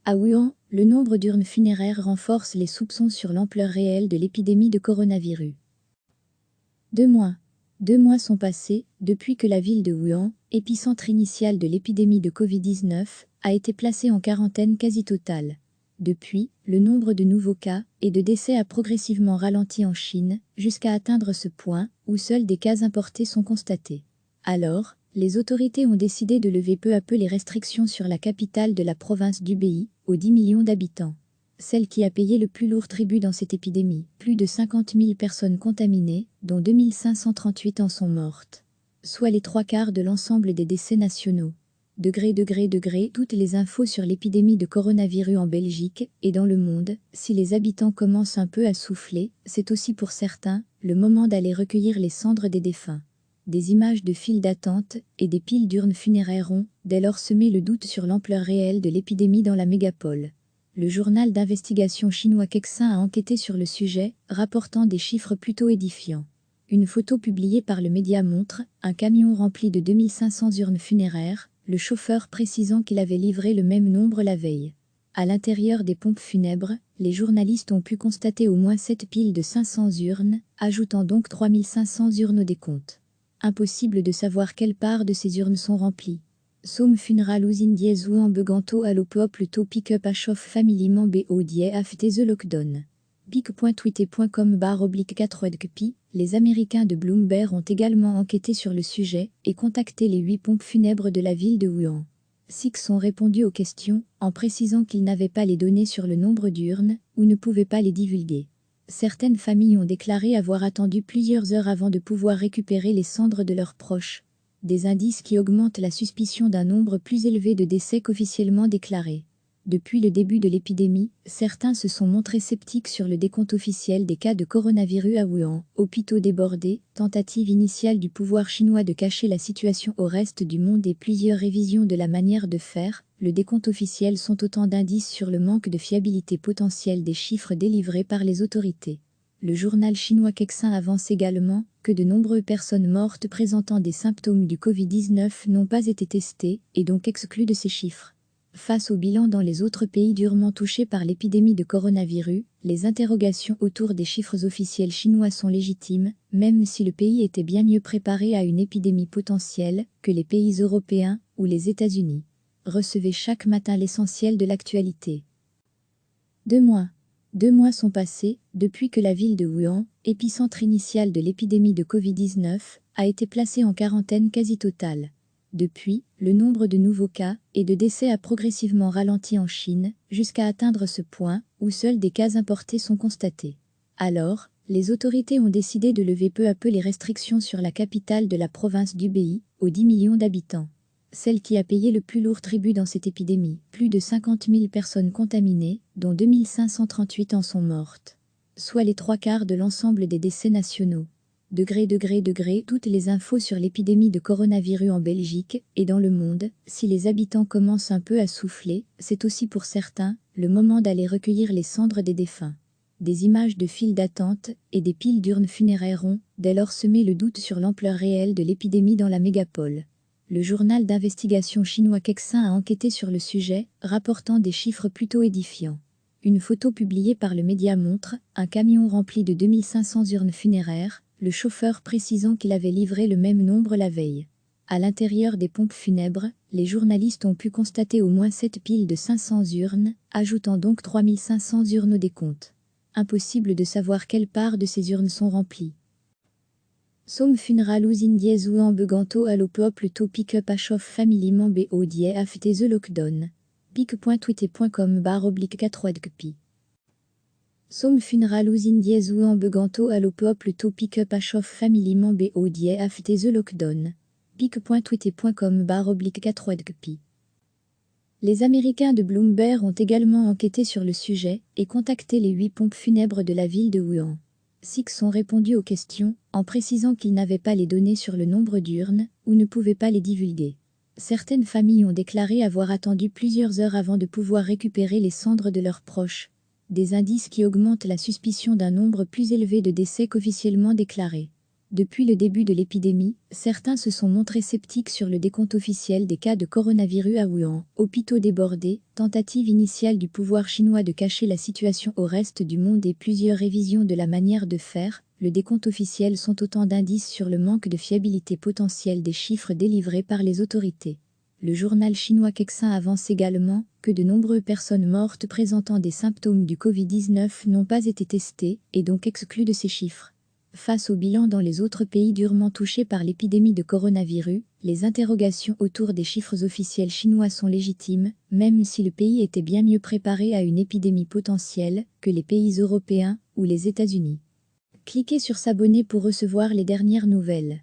À Wuhan, le nombre d'urnes funéraires renforce les soupçons sur l'ampleur réelle de l'épidémie de coronavirus. 2 mois. 2 mois sont passés depuis que la ville de Wuhan, épicentre initial de l'épidémie de Covid-19, a été placée en quarantaine quasi totale. Depuis, le nombre de nouveaux cas et de décès a progressivement ralenti en Chine, jusqu'à atteindre ce point où seuls des cas importés sont constatés. Alors, les autorités ont décidé de lever peu à peu les restrictions sur la capitale de la province d'Hubei, aux 10 millions d'habitants. Celle qui a payé le plus lourd tribut dans cette épidémie. Plus de 50 000 personnes contaminées, dont 2 538 en sont mortes. Soit les 3/4 de l'ensemble des décès nationaux. Toutes les infos sur l'épidémie de coronavirus en Belgique et dans le monde. Si les habitants commencent un peu à souffler, c'est aussi pour certains le moment d'aller recueillir les cendres des défunts. Des images de files d'attente et des piles d'urnes funéraires ont, dès lors, semé le doute sur l'ampleur réelle de l'épidémie dans la mégapole. Le journal d'investigation chinois Kexin a enquêté sur le sujet, rapportant des chiffres plutôt édifiants. Une photo publiée par le média montre un camion rempli de 2500 urnes funéraires, le chauffeur précisant qu'il avait livré le même nombre la veille. À l'intérieur des pompes funèbres, les journalistes ont pu constater au moins 7 piles de 500 urnes, ajoutant donc 3500 urnes au décompte. Impossible de savoir quelle part de ces urnes sont remplies. Somme funeral usine dièse ou en beganto allo plutôt pick-up à chauffe family membre au die afté the lockdown. pic.twitter.com/4 Les Américains de Bloomberg ont également enquêté sur le sujet et contacté les 8 pompes funèbres de la ville de Wuhan. 6 ont répondu aux questions en précisant qu'ils n'avaient pas les données sur le nombre d'urnes ou ne pouvaient pas les divulguer. Certaines familles ont déclaré avoir attendu plusieurs heures avant de pouvoir récupérer les cendres de leurs proches. Des indices qui augmentent la suspicion d'un nombre plus élevé de décès qu'officiellement déclarés. Depuis le début de l'épidémie, certains se sont montrés sceptiques sur le décompte officiel des cas de coronavirus à Wuhan. Hôpitaux débordés, tentative initiale du pouvoir chinois de cacher la situation au reste du monde et plusieurs révisions de la manière de faire, le décompte officiel sont autant d'indices sur le manque de fiabilité potentielle des chiffres délivrés par les autorités. Le journal chinois Kexin avance également que de nombreuses personnes mortes présentant des symptômes du Covid-19 n'ont pas été testées et donc exclues de ces chiffres. Face au bilan dans les autres pays durement touchés par l'épidémie de coronavirus, les interrogations autour des chiffres officiels chinois sont légitimes, même si le pays était bien mieux préparé à une épidémie potentielle que les pays européens ou les États-Unis. Recevez chaque matin l'essentiel de l'actualité. 2 mois. 2 mois sont passés depuis que la ville de Wuhan, épicentre initial de l'épidémie de Covid-19, a été placée en quarantaine quasi totale. Depuis, le nombre de nouveaux cas et de décès a progressivement ralenti en Chine, jusqu'à atteindre ce point où seuls des cas importés sont constatés. Alors, les autorités ont décidé de lever peu à peu les restrictions sur la capitale de la province d'Hubei, aux 10 millions d'habitants. Celle qui a payé le plus lourd tribut dans cette épidémie. Plus de 50 000 personnes contaminées, dont 2 538 en sont mortes. Soit les 3/4 de l'ensemble des décès nationaux. Toutes les infos sur l'épidémie de coronavirus en Belgique et dans le monde. Si les habitants commencent un peu à souffler, c'est aussi pour certains le moment d'aller recueillir les cendres des défunts. Des images de files d'attente et des piles d'urnes funéraires ont, dès lors, semé le doute sur l'ampleur réelle de l'épidémie dans la mégapole. Le journal d'investigation chinois Kexin a enquêté sur le sujet, rapportant des chiffres plutôt édifiants. Une photo publiée par le média montre un camion rempli de 2500 urnes funéraires, le chauffeur précisant qu'il avait livré le même nombre la veille. À l'intérieur des pompes funèbres, les journalistes ont pu constater au moins 7 piles de 500 urnes, ajoutant donc 3500 urnes au décompte. Impossible de savoir quelle part de ces urnes sont remplies. Somme funeral usine dièse ou en beganto allo plutôt pick-up à chauffe family membre au die afté the lockdown. pic.twitter.com/4 Somme funeral usine dièse ou en beganto allo plutôt pick-up à chauffe family membre au die afté the lockdown. pic.twitter.com/4 Les Américains de Bloomberg ont également enquêté sur le sujet et contacté les 8 pompes funèbres de la ville de Wuhan. 6 ont répondu aux questions en précisant qu'ils n'avaient pas les données sur le nombre d'urnes ou ne pouvaient pas les divulguer. Certaines familles ont déclaré avoir attendu plusieurs heures avant de pouvoir récupérer les cendres de leurs proches. Des indices qui augmentent la suspicion d'un nombre plus élevé de décès qu'officiellement déclarés. Depuis le début de l'épidémie, certains se sont montrés sceptiques sur le décompte officiel des cas de coronavirus à Wuhan. Hôpitaux débordés, tentative initiale du pouvoir chinois de cacher la situation au reste du monde et plusieurs révisions de la manière de faire, le décompte officiel sont autant d'indices sur le manque de fiabilité potentielle des chiffres délivrés par les autorités. Le journal chinois Kexin avance également que de nombreuses personnes mortes présentant des symptômes du Covid-19 n'ont pas été testées et donc exclues de ces chiffres. Face au bilan dans les autres pays durement touchés par l'épidémie de coronavirus, les interrogations autour des chiffres officiels chinois sont légitimes, même si le pays était bien mieux préparé à une épidémie potentielle que les pays européens ou les États-Unis. Cliquez sur s'abonner pour recevoir les dernières nouvelles.